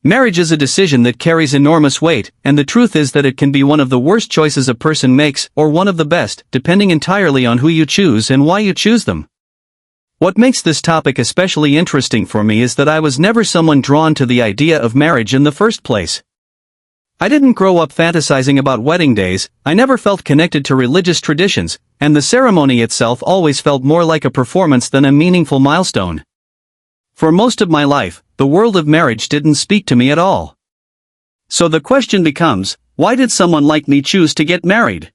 Marriage is a decision that carries enormous weight, and the truth is that it can be one of the worst choices a person makes, or one of the best, depending entirely on who you choose and why you choose them. What makes this topic especially interesting for me is that I was never someone drawn to the idea of marriage in the first place. I didn't grow up fantasizing about wedding days, I never felt connected to religious traditions, and the ceremony itself always felt more like a performance than a meaningful milestone. For most of my life, the world of marriage didn't speak to me at all. So the question becomes, why did someone like me choose to get married?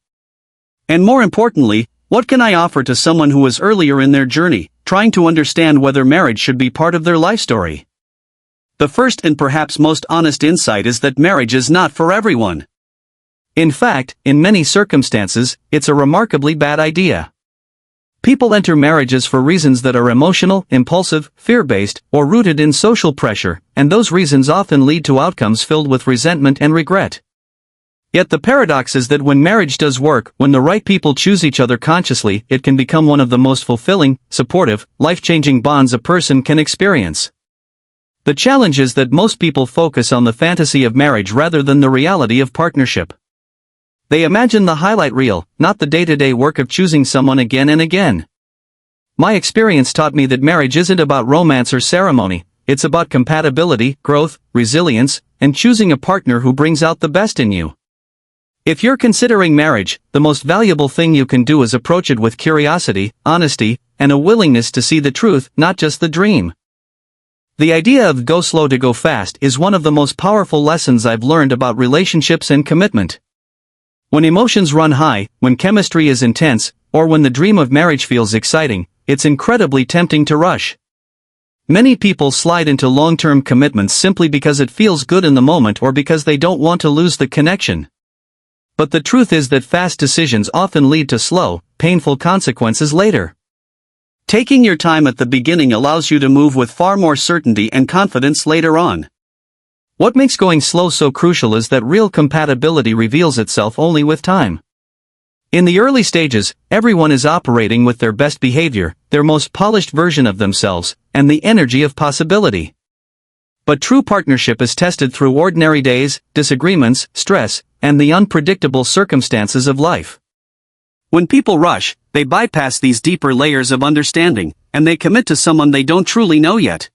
And more importantly, what can I offer to someone who is earlier in their journey, trying to understand whether marriage should be part of their life story? The first and perhaps most honest insight is that marriage is not for everyone. In fact, in many circumstances, it's a remarkably bad idea. People enter marriages for reasons that are emotional, impulsive, fear-based, or rooted in social pressure, and those reasons often lead to outcomes filled with resentment and regret. Yet the paradox is that when marriage does work, when the right people choose each other consciously, it can become one of the most fulfilling, supportive, life-changing bonds a person can experience. The challenge is that most people focus on the fantasy of marriage rather than the reality of partnership. They imagine the highlight reel, not the day-to-day work of choosing someone again and again. My experience taught me that marriage isn't about romance or ceremony, it's about compatibility, growth, resilience, and choosing a partner who brings out the best in you. If you're considering marriage, the most valuable thing you can do is approach it with curiosity, honesty, and a willingness to see the truth, not just the dream. The idea of go slow to go fast is one of the most powerful lessons I've learned about relationships and commitment. When emotions run high, when chemistry is intense, or when the dream of marriage feels exciting, it's incredibly tempting to rush. Many people slide into long-term commitments simply because it feels good in the moment or because they don't want to lose the connection. But the truth is that fast decisions often lead to slow, painful consequences later. Taking your time at the beginning allows you to move with far more certainty and confidence later on. What makes going slow so crucial is that real compatibility reveals itself only with time. In the early stages, everyone is operating with their best behavior, their most polished version of themselves, and the energy of possibility. But true partnership is tested through ordinary days, disagreements, stress, and the unpredictable circumstances of life. When people rush, they bypass these deeper layers of understanding, and they commit to someone they don't truly know yet.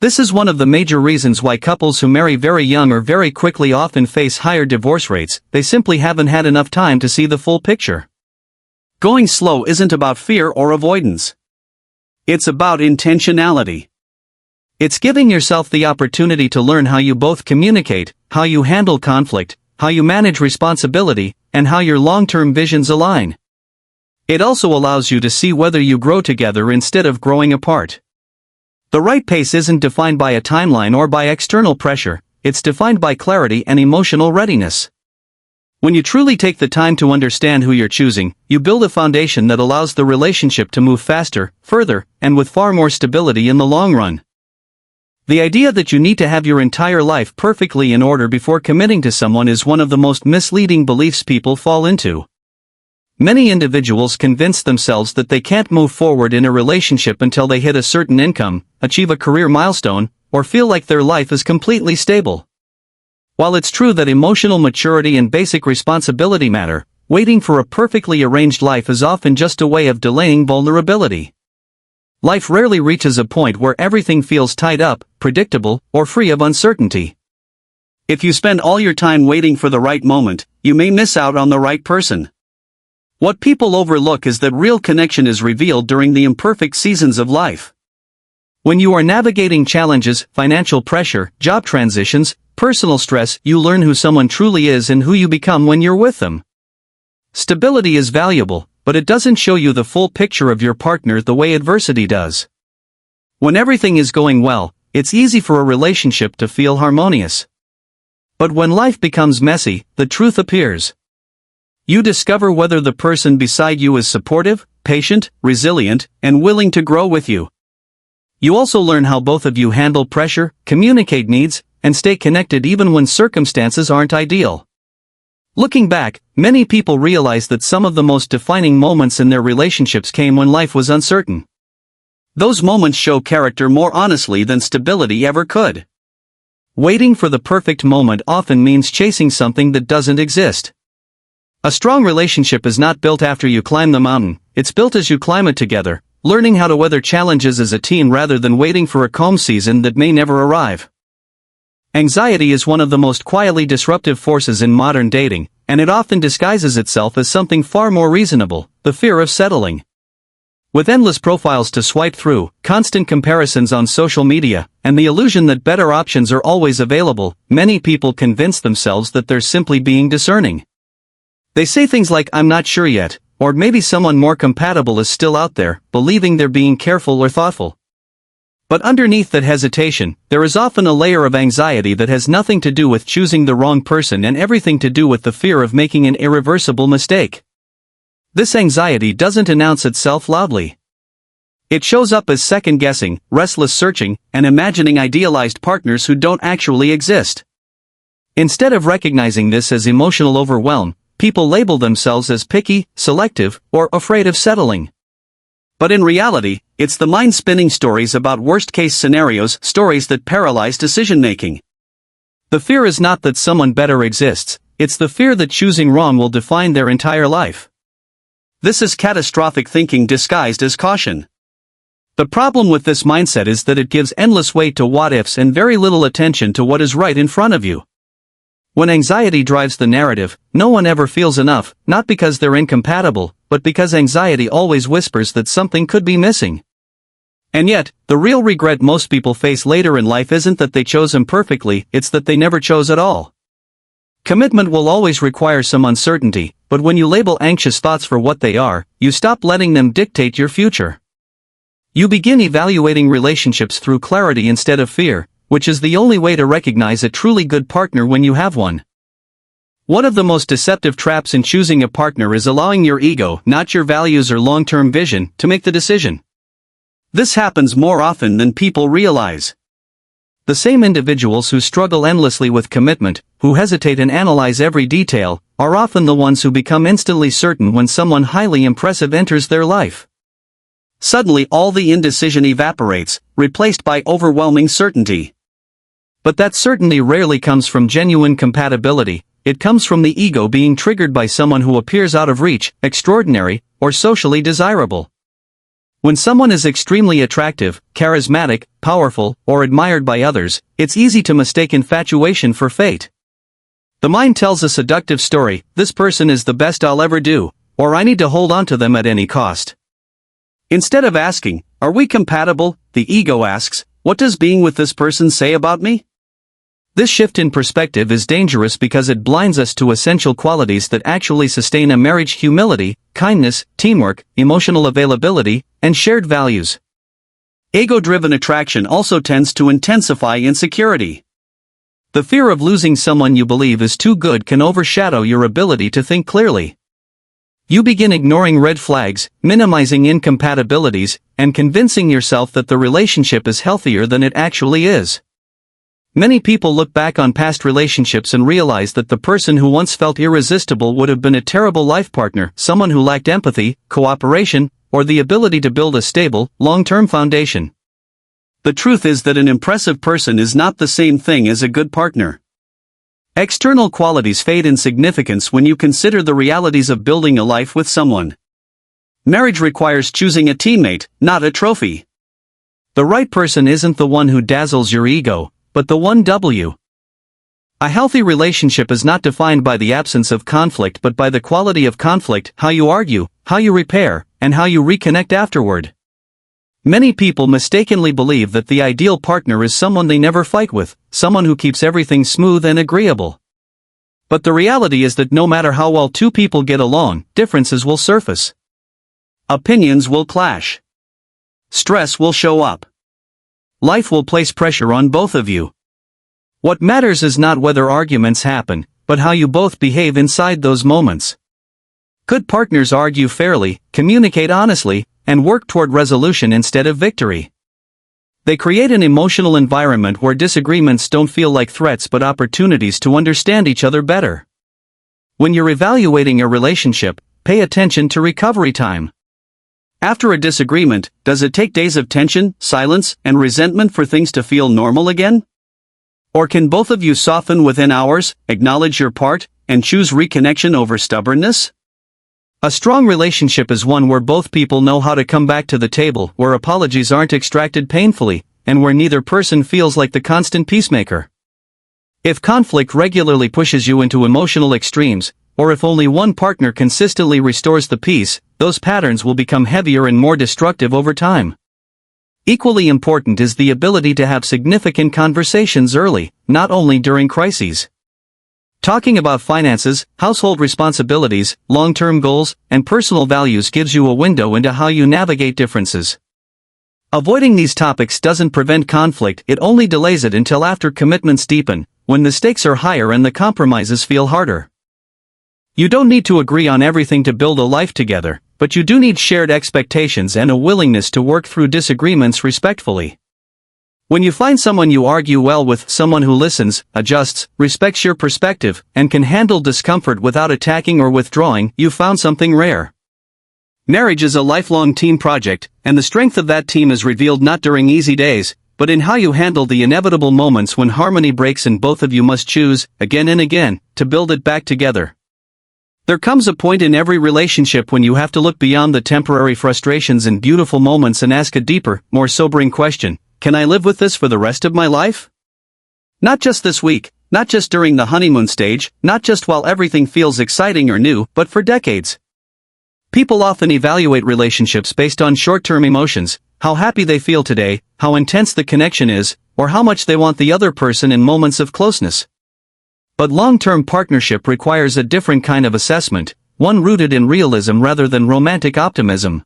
This is one of the major reasons why couples who marry very young or very quickly often face higher divorce rates. They simply haven't had enough time to see the full picture. Going slow isn't about fear or avoidance. It's about intentionality. It's giving yourself the opportunity to learn how you both communicate, how you handle conflict, how you manage responsibility, and how your long-term visions align. It also allows you to see whether you grow together instead of growing apart. The right pace isn't defined by a timeline or by external pressure, it's defined by clarity and emotional readiness. When you truly take the time to understand who you're choosing, you build a foundation that allows the relationship to move faster, further, and with far more stability in the long run. The idea that you need to have your entire life perfectly in order before committing to someone is one of the most misleading beliefs people fall into. Many individuals convince themselves that they can't move forward in a relationship until they hit a certain income, achieve a career milestone, or feel like their life is completely stable. While it's true that emotional maturity and basic responsibility matter, waiting for a perfectly arranged life is often just a way of delaying vulnerability. Life rarely reaches a point where everything feels tied up, predictable, or free of uncertainty. If you spend all your time waiting for the right moment, you may miss out on the right person. What people overlook is that real connection is revealed during the imperfect seasons of life. When you are navigating challenges, financial pressure, job transitions, personal stress, you learn who someone truly is and who you become when you're with them. Stability is valuable, but it doesn't show you the full picture of your partner the way adversity does. When everything is going well, it's easy for a relationship to feel harmonious. But when life becomes messy, the truth appears. You discover whether the person beside you is supportive, patient, resilient, and willing to grow with you. You also learn how both of you handle pressure, communicate needs, and stay connected even when circumstances aren't ideal. Looking back, many people realize that some of the most defining moments in their relationships came when life was uncertain. Those moments show character more honestly than stability ever could. Waiting for the perfect moment often means chasing something that doesn't exist. A strong relationship is not built after you climb the mountain, it's built as you climb it together, learning how to weather challenges as a team rather than waiting for a calm season that may never arrive. Anxiety is one of the most quietly disruptive forces in modern dating, and it often disguises itself as something far more reasonable: the fear of settling. With endless profiles to swipe through, constant comparisons on social media, and the illusion that better options are always available, many people convince themselves that they're simply being discerning. They say things like, "I'm not sure yet," or "maybe someone more compatible is still out there," believing they're being careful or thoughtful. But underneath that hesitation, there is often a layer of anxiety that has nothing to do with choosing the wrong person and everything to do with the fear of making an irreversible mistake. This anxiety doesn't announce itself loudly. It shows up as second-guessing, restless searching, and imagining idealized partners who don't actually exist. Instead of recognizing this as emotional overwhelm, people label themselves as picky, selective, or afraid of settling. But in reality, it's the mind-spinning stories about worst-case scenarios, stories that paralyze decision-making. The fear is not that someone better exists, it's the fear that choosing wrong will define their entire life. This is catastrophic thinking disguised as caution. The problem with this mindset is that it gives endless weight to what-ifs and very little attention to what is right in front of you. When anxiety drives the narrative, no one ever feels enough, not because they're incompatible, but because anxiety always whispers that something could be missing. And yet, the real regret most people face later in life isn't that they chose imperfectly, it's that they never chose at all. Commitment will always require some uncertainty, but when you label anxious thoughts for what they are, you stop letting them dictate your future. You begin evaluating relationships through clarity instead of fear, which is the only way to recognize a truly good partner when you have one. One of the most deceptive traps in choosing a partner is allowing your ego, not your values or long-term vision, to make the decision. This happens more often than people realize. The same individuals who struggle endlessly with commitment, who hesitate and analyze every detail, are often the ones who become instantly certain when someone highly impressive enters their life. Suddenly all the indecision evaporates, replaced by overwhelming certainty. But that certainty rarely comes from genuine compatibility, it comes from the ego being triggered by someone who appears out of reach, extraordinary, or socially desirable. When someone is extremely attractive, charismatic, powerful, or admired by others, it's easy to mistake infatuation for fate. The mind tells a seductive story: "This person is the best I'll ever do," or "I need to hold on to them at any cost." Instead of asking, "Are we compatible?" the ego asks, "What does being with this person say about me?" This shift in perspective is dangerous because it blinds us to essential qualities that actually sustain a marriage: humility, kindness, teamwork, emotional availability, and shared values. Ego-driven attraction also tends to intensify insecurity. The fear of losing someone you believe is too good can overshadow your ability to think clearly. You begin ignoring red flags, minimizing incompatibilities, and convincing yourself that the relationship is healthier than it actually is. Many people look back on past relationships and realize that the person who once felt irresistible would have been a terrible life partner, someone who lacked empathy, cooperation, or the ability to build a stable, long-term foundation. The truth is that an impressive person is not the same thing as a good partner. External qualities fade in significance when you consider the realities of building a life with someone. Marriage requires choosing a teammate, not a trophy. The right person isn't the one who dazzles your ego, but the one W. A healthy relationship is not defined by the absence of conflict but by the quality of conflict, how you argue, how you repair, and how you reconnect afterward. Many people mistakenly believe that the ideal partner is someone they never fight with, someone who keeps everything smooth and agreeable. But the reality is that no matter how well two people get along, differences will surface. Opinions will clash. Stress will show up. Life will place pressure on both of you. What matters is not whether arguments happen, but how you both behave inside those moments. Good partners argue fairly, communicate honestly, and work toward resolution instead of victory. They create an emotional environment where disagreements don't feel like threats but opportunities to understand each other better. When you're evaluating a relationship, pay attention to recovery time. After a disagreement, does it take days of tension, silence, and resentment for things to feel normal again? Or can both of you soften within hours, acknowledge your part, and choose reconnection over stubbornness? A strong relationship is one where both people know how to come back to the table, where apologies aren't extracted painfully, and where neither person feels like the constant peacemaker. If conflict regularly pushes you into emotional extremes, or if only one partner consistently restores the peace, those patterns will become heavier and more destructive over time. Equally important is the ability to have significant conversations early, not only during crises. Talking about finances, household responsibilities, long-term goals, and personal values gives you a window into how you navigate differences. Avoiding these topics doesn't prevent conflict, it only delays it until after commitments deepen, when the stakes are higher and the compromises feel harder. You don't need to agree on everything to build a life together, but you do need shared expectations and a willingness to work through disagreements respectfully. When you find someone you argue well with, someone who listens, adjusts, respects your perspective, and can handle discomfort without attacking or withdrawing, you've found something rare. Marriage is a lifelong team project, and the strength of that team is revealed not during easy days, but in how you handle the inevitable moments when harmony breaks and both of you must choose, again and again, to build it back together. There comes a point in every relationship when you have to look beyond the temporary frustrations and beautiful moments and ask a deeper, more sobering question: can I live with this for the rest of my life? Not just this week, not just during the honeymoon stage, not just while everything feels exciting or new, but for decades. People often evaluate relationships based on short-term emotions, how happy they feel today, how intense the connection is, or how much they want the other person in moments of closeness. But long-term partnership requires a different kind of assessment, one rooted in realism rather than romantic optimism.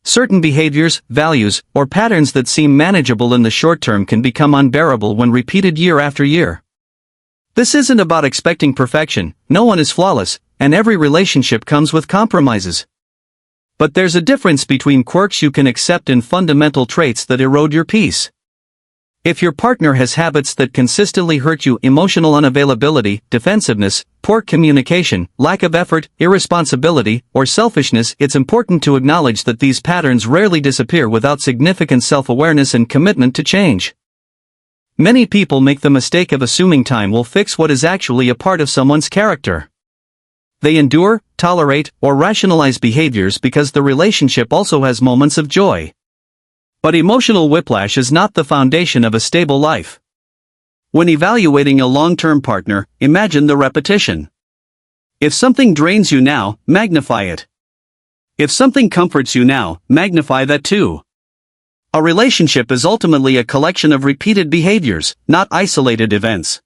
Certain behaviors, values, or patterns that seem manageable in the short term can become unbearable when repeated year after year. This isn't about expecting perfection, no one is flawless, and every relationship comes with compromises. But there's a difference between quirks you can accept and fundamental traits that erode your peace. If your partner has habits that consistently hurt you, emotional unavailability, defensiveness, poor communication, lack of effort, irresponsibility, or selfishness, it's important to acknowledge that these patterns rarely disappear without significant self-awareness and commitment to change. Many people make the mistake of assuming time will fix what is actually a part of someone's character. They endure, tolerate, or rationalize behaviors because the relationship also has moments of joy. But emotional whiplash is not the foundation of a stable life. When evaluating a long-term partner, imagine the repetition. If something drains you now, magnify it. If something comforts you now, magnify that too. A relationship is ultimately a collection of repeated behaviors, not isolated events.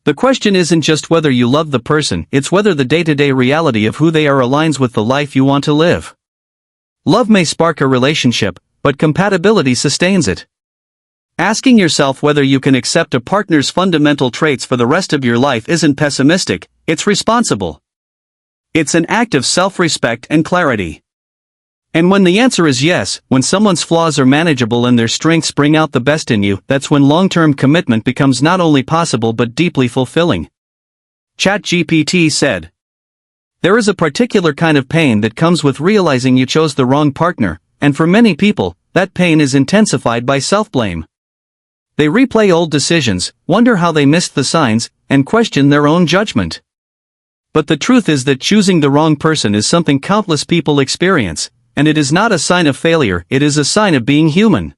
The question isn't just whether you love the person, it's whether the day-to-day reality of who they are aligns with the life you want to live. Love may spark a relationship, but compatibility sustains it. Asking yourself whether you can accept a partner's fundamental traits for the rest of your life isn't pessimistic, it's responsible. It's an act of self-respect and clarity. And when the answer is yes, when someone's flaws are manageable and their strengths bring out the best in you, that's when long-term commitment becomes not only possible but deeply fulfilling. ChatGPT said, "There is a particular kind of pain that comes with realizing you chose the wrong partner, and for many people, that pain is intensified by self-blame. They replay old decisions, wonder how they missed the signs, and question their own judgment. But the truth is that choosing the wrong person is something countless people experience, and it is not a sign of failure, it is a sign of being human.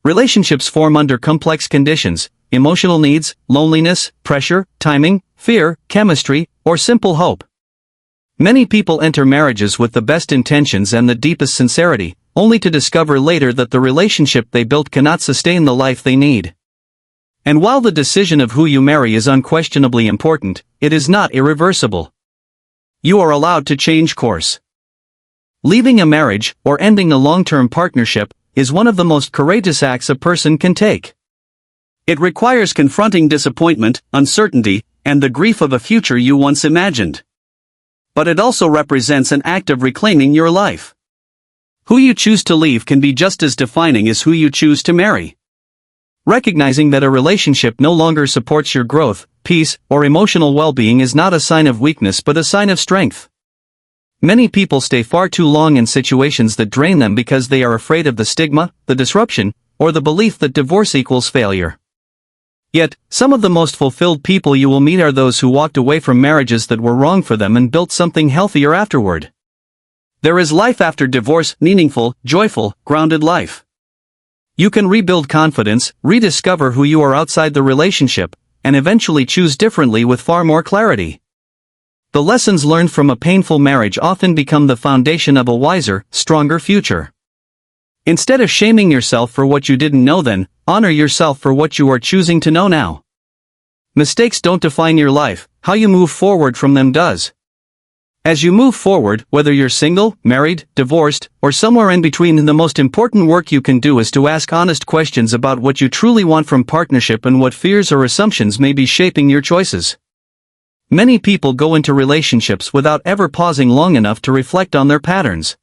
Relationships form under complex conditions: emotional needs, loneliness, pressure, timing, fear, chemistry, or simple hope. Many people enter marriages with the best intentions and the deepest sincerity, only to discover later that the relationship they built cannot sustain the life they need. And while the decision of who you marry is unquestionably important, it is not irreversible. You are allowed to change course. Leaving a marriage, or ending a long-term partnership, is one of the most courageous acts a person can take. It requires confronting disappointment, uncertainty, and the grief of a future you once imagined. But it also represents an act of reclaiming your life. Who you choose to leave can be just as defining as who you choose to marry. Recognizing that a relationship no longer supports your growth, peace, or emotional well-being is not a sign of weakness but a sign of strength. Many people stay far too long in situations that drain them because they are afraid of the stigma, the disruption, or the belief that divorce equals failure. Yet, some of the most fulfilled people you will meet are those who walked away from marriages that were wrong for them and built something healthier afterward. There is life after divorce, meaningful, joyful, grounded life. You can rebuild confidence, rediscover who you are outside the relationship, and eventually choose differently with far more clarity. The lessons learned from a painful marriage often become the foundation of a wiser, stronger future. Instead of shaming yourself for what you didn't know then, honor yourself for what you are choosing to know now. Mistakes don't define your life, how you move forward from them does. As you move forward, whether you're single, married, divorced, or somewhere in between, the most important work you can do is to ask honest questions about what you truly want from partnership and what fears or assumptions may be shaping your choices. Many people go into relationships without ever pausing long enough to reflect on their patterns.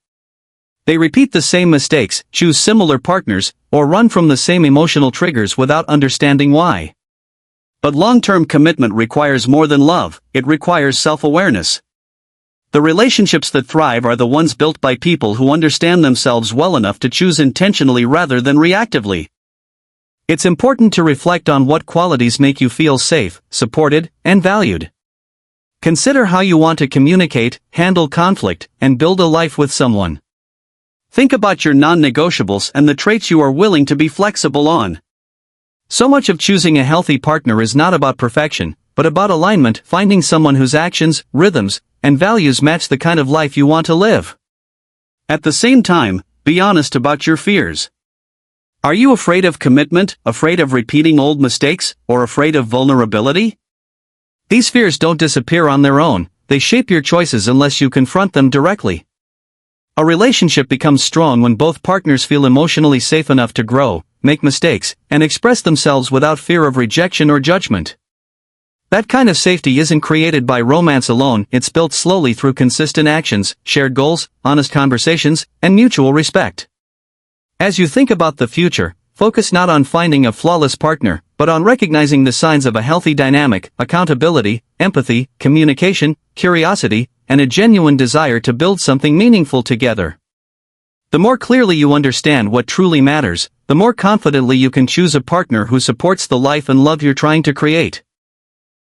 They repeat the same mistakes, choose similar partners, or run from the same emotional triggers without understanding why. But long-term commitment requires more than love, it requires self-awareness. The relationships that thrive are the ones built by people who understand themselves well enough to choose intentionally rather than reactively. It's important to reflect on what qualities make you feel safe, supported, and valued. Consider how you want to communicate, handle conflict, and build a life with someone. Think about your non-negotiables and the traits you are willing to be flexible on. So much of choosing a healthy partner is not about perfection, but about alignment, finding someone whose actions, rhythms, and values match the kind of life you want to live. At the same time, be honest about your fears. Are you afraid of commitment, afraid of repeating old mistakes, or afraid of vulnerability? These fears don't disappear on their own, they shape your choices unless you confront them directly. A relationship becomes strong when both partners feel emotionally safe enough to grow, make mistakes, and express themselves without fear of rejection or judgment. That kind of safety isn't created by romance alone, it's built slowly through consistent actions, shared goals, honest conversations, and mutual respect. As you think about the future, focus not on finding a flawless partner, but on recognizing the signs of a healthy dynamic, accountability, empathy, communication, curiosity, and a genuine desire to build something meaningful together. The more clearly you understand what truly matters, the more confidently you can choose a partner who supports the life and love you're trying to create.